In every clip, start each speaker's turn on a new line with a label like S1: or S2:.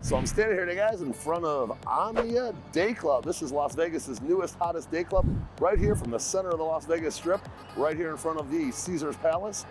S1: So I'm standing here today, guys, in front of Omnia Dayclub. This is Las Vegas's newest, hottest day club, right here from the center of the Las Vegas Strip, right here in front of the Caesars Palace.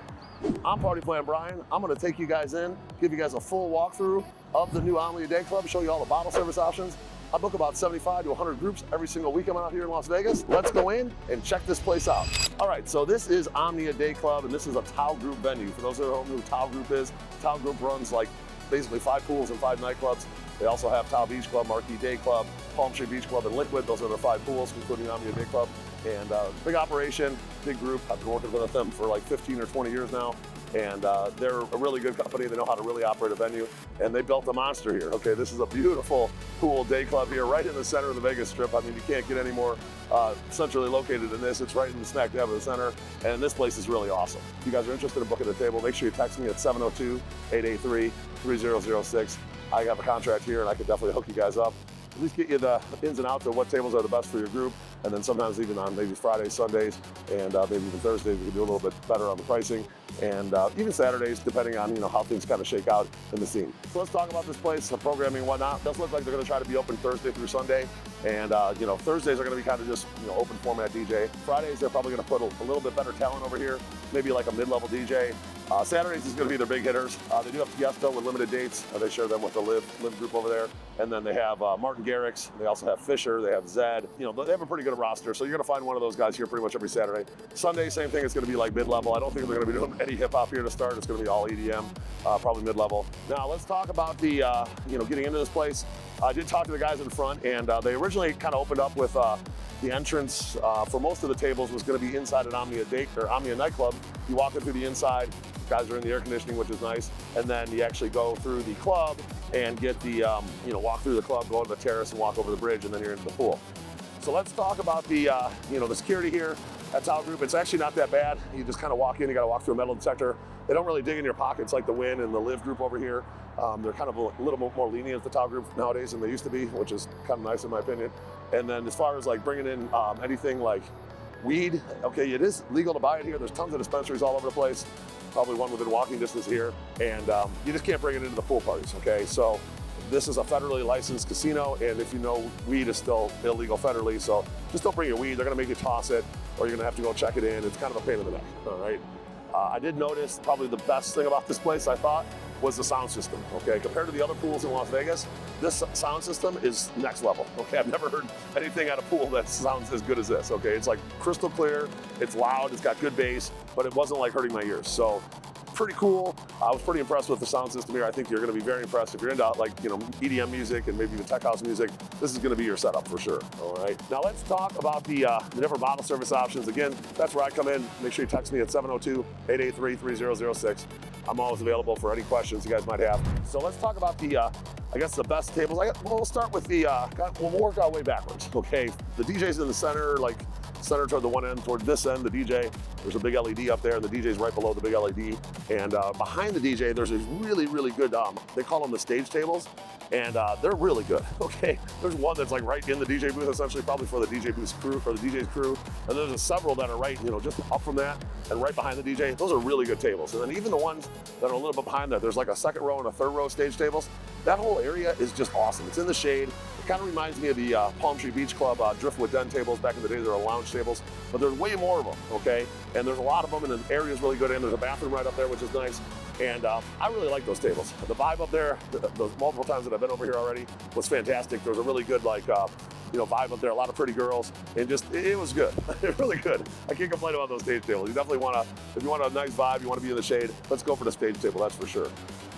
S1: I'm Party Plan Brian. I'm gonna take you guys in, give you guys a full walkthrough of the new Omnia Dayclub, show you all the bottle service options. I book about 75 to 100 groups every single week I'm out here in Las Vegas. Let's go in and check this place out. All right, so this is Omnia Dayclub, and this is a Tao Group venue. For those that don't know who Tao Group is, Tao Group runs like basically 5 pools and 5 nightclubs. They also have Tao Beach Club, Marquee Day Club, Palm Tree Beach Club, and Liquid. Those are their 5 pools, including Omnia Day Club. And big operation, big group. I've been working with them for like 15 or 20 years now. And they're a really good company. They know how to really operate a venue. And they built a monster here. Okay, this is a beautiful pool day club here, right in the center of the Vegas Strip. I mean, you can't get any more centrally located than this. It's right in the smack dab of the center. And this place is really awesome. If you guys are interested in booking a table, make sure you text me at 702-883-3006. I have a contract here and I can definitely hook you guys up. At least get you the ins and outs of what tables are the best for your group. And then sometimes even on maybe Fridays, Sundays, and maybe even Thursdays, we can do a little bit better on the pricing. And even Saturdays, depending on how things kind of shake out in the scene. So let's talk about this place, the programming and whatnot. It does look like they're gonna try to be open Thursday through Sunday. And Thursdays are gonna be kind of just open format DJ. Fridays, they're probably gonna put a little bit better talent over here, maybe like a mid-level DJ. Saturdays is going to be their big hitters. They do have Fiesta with limited dates. They share them with the Live group over there. And then they have Martin Garrix. They also have Fisher. They have Zed. They have a pretty good roster. So you're going to find one of those guys here pretty much every Saturday. Sunday, same thing. It's going to be like mid-level. I don't think they're going to be doing any hip-hop here to start. It's going to be all EDM, probably mid-level. Now let's talk about the, getting into this place. I did talk to the guys in front, and they originally kind of opened up with the entrance for most of the tables was going to be inside an Omnia nightclub. You walk in through the inside. Guys are in the air conditioning, which is nice. And then you actually go through the club and get the, walk through the club, go to the terrace and walk over the bridge, and then you're into the pool. So let's talk about the, the security here at Tao Group. It's actually not that bad. You just kind of walk in, you got to walk through a metal detector. They don't really dig in your pockets like the Win and the Live group over here. They're kind of a little bit more lenient at the Tao Group nowadays than they used to be, which is kind of nice in my opinion. And then as far as like bringing in anything like weed, okay, it is legal to buy it here. There's tons of dispensaries all over the place. Probably one within walking distance here, and you just can't bring it into the pool parties, okay? So this is a federally licensed casino, and if you know, weed is still illegal federally, so just don't bring your weed. They're gonna make you toss it, or you're gonna have to go check it in. It's kind of a pain in the neck, all right? I did notice probably the best thing about this place, I thought, was the sound system, okay? Compared to the other pools in Las Vegas, this sound system is next level, okay? I've never heard anything at a pool that sounds as good as this, okay? It's like crystal clear, it's loud, it's got good bass, but it wasn't like hurting my ears. So pretty cool. I was pretty impressed with the sound system here. I think you're gonna be very impressed. If you're into like, EDM music and maybe even tech house music, this is gonna be your setup for sure, all right? Now let's talk about the different bottle service options. Again, that's where I come in. Make sure you text me at 702-883-3006. I'm always available for any questions you guys might have. So let's talk about the, I guess the best tables. We'll start with the, we'll work our way backwards, okay? The DJ's in the center, like center toward the one end, toward this end, the DJ. There's a big LED up there, and the DJ's right below the big LED. And behind the DJ, there's these really, really good, they call them the stage tables, and they're really good, okay? There's one that's like right in the DJ booth, essentially, probably for the DJ booth's crew, or the DJ's crew. And there's several that are right, just up from that and right behind the DJ. Those are really good tables. And then even the ones that are a little bit behind that, there's like a second row and a third row stage tables. That whole area is just awesome. It's in the shade. It kind of reminds me of the Palm Tree Beach Club driftwood den tables. Back in the day, they were lounge tables, but there's way more of them, okay? And there's a lot of them, and the area's really good, and there's a bathroom right up there, which is nice. And I really like those tables. The vibe up there, those multiple times that I've been over here already, was fantastic. There was a really good, vibe up there, a lot of pretty girls, and just, it was good, really good. I can't complain about those stage tables. You definitely if you want a nice vibe, you want to be in the shade, let's go for the stage table, that's for sure.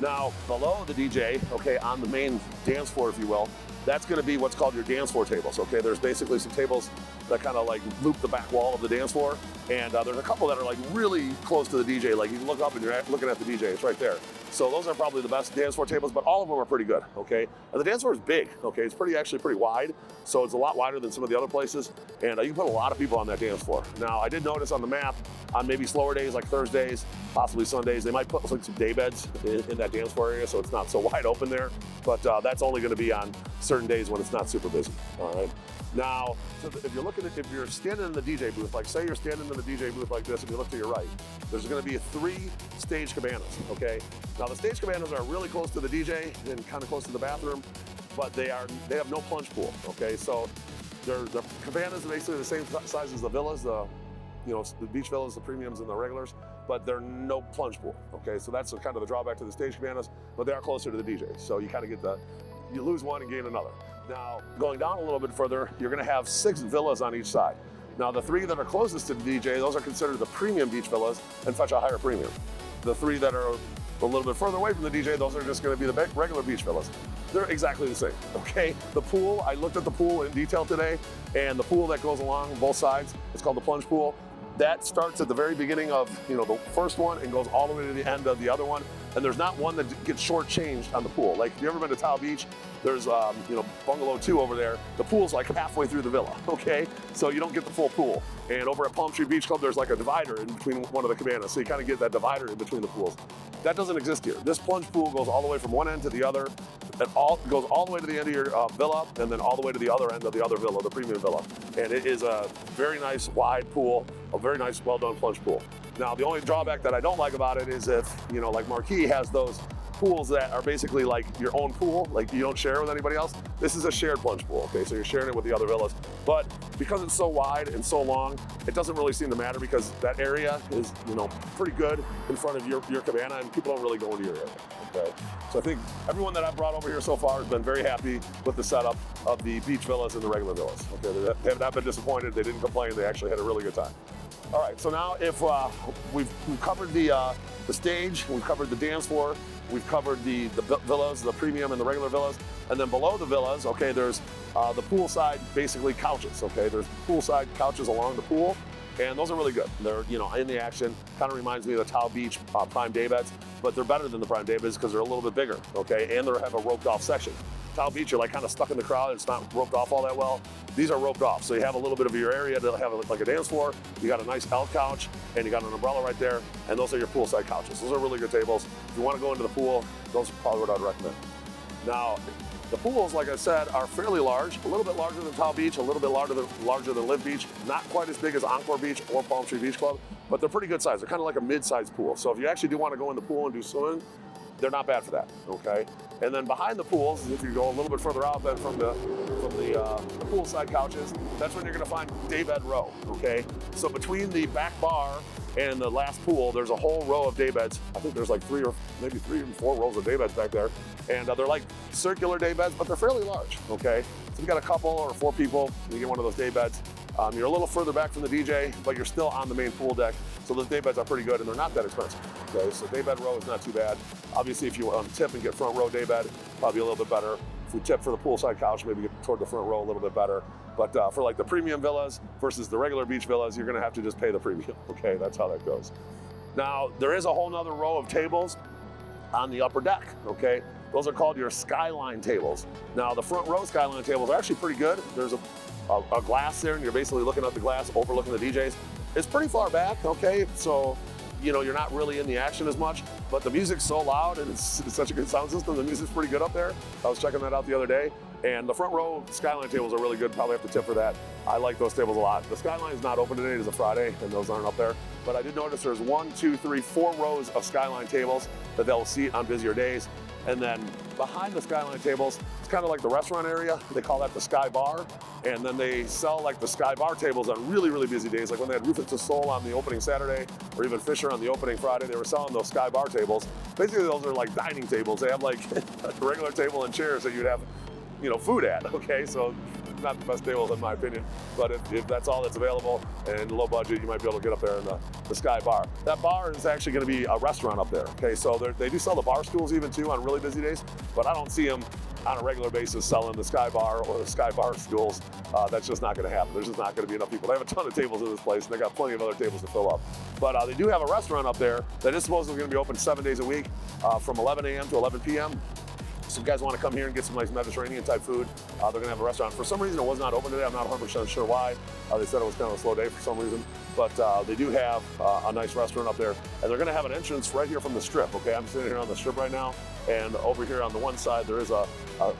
S1: Now, below the DJ, okay, on the main dance floor, if you will, that's gonna be what's called your dance floor tables, okay? There's basically some tables that kind of like loop the back wall of the dance floor, and there's a couple that are like really close to the DJ, like you can look up and you're looking at the DJ, it's right there. So those are probably the best dance floor tables, but all of them are pretty good, okay? And the dance floor is big, okay? It's actually pretty wide, so it's a lot wider than some of the other places, and you can put a lot of people on that dance floor. Now, I did notice on the map, on maybe slower days like Thursdays, possibly Sundays, they might put like some day beds in that dance floor area, so it's not so wide open there, but that's only gonna be on certain days when it's not super busy. All right. Now, if you're standing in the DJ booth, like say you're standing in the DJ booth like this, and you look to your right, there's going to be 3 stage cabanas. Okay. Now the stage cabanas are really close to the DJ and kind of close to the bathroom, but they have no plunge pool. Okay. So the cabanas are basically the same size as the villas, the beach villas, the premiums, and the regulars, but they're no plunge pool. Okay, so that's kind of the drawback to the stage cabanas, but they are closer to the DJ. So you kind of get you lose one and gain another. Now, going down a little bit further, you're gonna have 6 villas on each side. Now, the 3 that are closest to the DJ, those are considered the premium beach villas and fetch a higher premium. The 3 that are a little bit further away from the DJ, those are just gonna be the regular beach villas. They're exactly the same, okay? The pool, I looked at the pool in detail today, and the pool that goes along both sides, it's called the plunge pool. That starts at the very beginning of the first one and goes all the way to the end of the other one. And there's not one that gets shortchanged on the pool. Like if you've ever been to Tao Beach, there's Bungalow 2 over there. The pool's like halfway through the villa, okay? So you don't get the full pool. And over at Palm Tree Beach Club, there's like a divider in between one of the cabanas. So you kind of get that divider in between the pools. That doesn't exist here. This plunge pool goes all the way from one end to the other. It goes all the way to the end of your villa, and then all the way to the other end of the other villa, the premium villa. And it is a very nice wide pool, a very nice well-done plunge pool. Now, the only drawback that I don't like about it is if, like Marquee has those pools that are basically like your own pool, like you don't share with anybody else. This is a shared plunge pool, okay? So you're sharing it with the other villas. But because it's so wide and so long, it doesn't really seem to matter because that area is, pretty good in front of your cabana, and people don't really go into your area, okay? So I think everyone that I've brought over here so far has been very happy with the setup of the beach villas and the regular villas, okay? They have not been disappointed. They didn't complain. They actually had a really good time. All right, so now if we've covered the stage, we've covered the dance floor, we've covered the villas, the premium and the regular villas, and then below the villas, okay, there's the poolside, basically couches, okay? There's poolside couches along the pool, and those are really good. They're, in the action, kind of reminds me of the Tao Beach prime day beds, but they're better than the prime day beds because they're a little bit bigger, okay? And they have a roped off section. Tao Beach, you're like kind of stuck in the crowd. It's not roped off all that well. These are roped off. So you have a little bit of your area to have like a dance floor. You got a nice L couch and you got an umbrella right there. And those are your poolside couches. Those are really good tables. If you want to go into the pool, those are probably what I'd recommend. Now, the pools, like I said, are fairly large, a little bit larger than Tao Beach, a little bit larger than Live Beach, not quite as big as Encore Beach or Palm Tree Beach Club, but they're pretty good size. They're kind of like a mid-sized pool. So if you actually do want to go in the pool and do swimming, they're not bad for that, okay? And then behind the pools, if you go a little bit further out than from the poolside couches, that's when you're gonna find daybed row, okay? So between the back bar and the last pool, there's a whole row of daybeds. I think there's like 3 or 4 rows of daybeds back there. And they're like circular daybeds, but they're fairly large, okay? So if you got a couple or 4 people, you get one of those daybeds. You're a little further back from the DJ, but you're still on the main pool deck. So those daybeds are pretty good and they're not that expensive, okay? So daybed row is not too bad. Obviously, if you tip and get front row daybed, probably a little bit better. If we tip for the poolside couch, maybe get toward the front row a little bit better. But for like the premium villas versus the regular beach villas, you're gonna have to just pay the premium, okay? That's how that goes. Now, there is a whole nother row of tables on the upper deck, okay? Those are called your skyline tables. Now, the front row skyline tables are actually pretty good. There's a glass there, and you're basically looking at the glass overlooking the DJs. It's pretty far back, okay? So, you're not really in the action as much, but the music's so loud and it's such a good sound system. The music's pretty good up there. I was checking that out the other day. And the front row skyline tables are really good. Probably have to tip for that. I like those tables a lot. The skyline is not open today. It is a Friday, and those aren't up there. But I did notice there's 1, 2, 3, 4 rows of skyline tables that they'll seat on busier days. And then behind the skyline tables, it's kind of like the restaurant area. They call that the Sky Bar. And then they sell like the Sky Bar tables on really, really busy days. Like when they had Rufus to Soul on the opening Saturday, or even Fisher on the opening Friday, they were selling those Sky Bar tables. Basically, those are like dining tables. They have like a regular table and chairs that you'd have, food at, okay? So not the best tables in my opinion, but if that's all that's available and low budget, you might be able to get up there in the Sky Bar. That bar is actually gonna be a restaurant up there, okay? So they do sell the bar stools even too on really busy days, but I don't see them on a regular basis selling the Sky Bar or the Sky Bar stools. That's just not gonna happen. There's just not gonna be enough people. They have a ton of tables in this place and they got plenty of other tables to fill up. But they do have a restaurant up there that is supposedly gonna be open 7 days a week from 11 a.m. to 11 p.m. So if you guys want to come here and get some nice Mediterranean type food, they're going to have a restaurant. For some reason, it was not open today. I'm not 100% sure why. They said it was kind of a slow day for some reason. But they do have a nice restaurant up there. And they're going to have an entrance right here from the strip, okay? I'm sitting here on the strip right now. And over here on the one side, there is a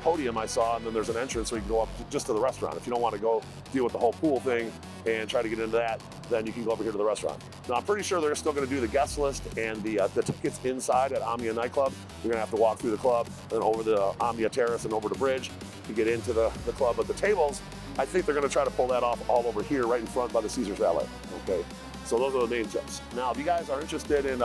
S1: podium I saw, and then there's an entrance so you can go up just to the restaurant. If you don't want to go deal with the whole pool thing and try to get into that, then you can go over here to the restaurant. Now, I'm pretty sure they're still going to do the guest list and the tickets inside at Omnia Nightclub. You're going to have to walk through the club, then over the Omnia Terrace and over the bridge to get into the club. But the tables, I think they're going to try to pull that off all over here, right in front by the Caesars Valet. Okay, so those are the main tips. Now, if you guys are interested in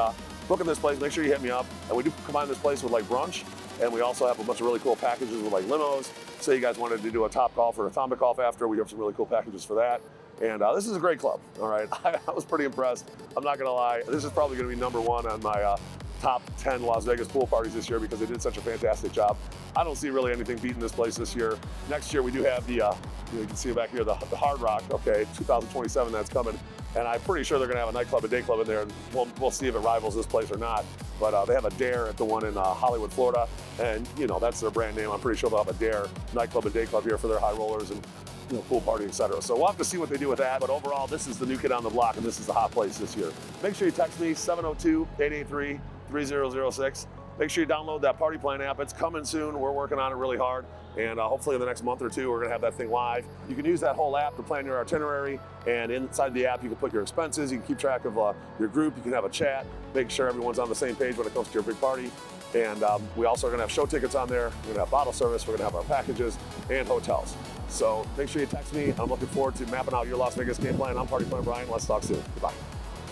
S1: booking this place, make sure you hit me up. And we do combine this place with like brunch, and we also have a bunch of really cool packages with like limos. Say you guys wanted to do a top golf or a atomic golf after, we have some really cool packages for that. And this is a great club, all right? I was pretty impressed. I'm not gonna lie, this is probably gonna be #1 on my top 10 Las Vegas pool parties this year because they did such a fantastic job. I don't see really anything beating this place this year. Next year we do have the, you can see it back here, the Hard Rock, okay, 2027, that's coming. And I'm pretty sure they're gonna have a nightclub and day club in there, and we'll see if it rivals this place or not. But they have a Dare at the one in Hollywood, Florida, and that's their brand name. I'm pretty sure they'll have a Dare nightclub and day club here for their high rollers and pool party, etc. So we'll have to see what they do with that. But overall, this is the new kid on the block, and this is the hot place this year. Make sure you text me 702-883-3006. Make sure you download that Party Plan app. It's coming soon. We're working on it really hard. And hopefully in the next month or two, we're going to have that thing live. You can use that whole app to plan your itinerary. And inside the app, you can put your expenses. You can keep track of your group. You can have a chat. Make sure everyone's on the same page when it comes to your big party. And we also are going to have show tickets on there. We're going to have bottle service. We're going to have our packages and hotels. So make sure you text me. I'm looking forward to mapping out your Las Vegas game plan. I'm Party Plan Brian. Let's talk soon. Goodbye.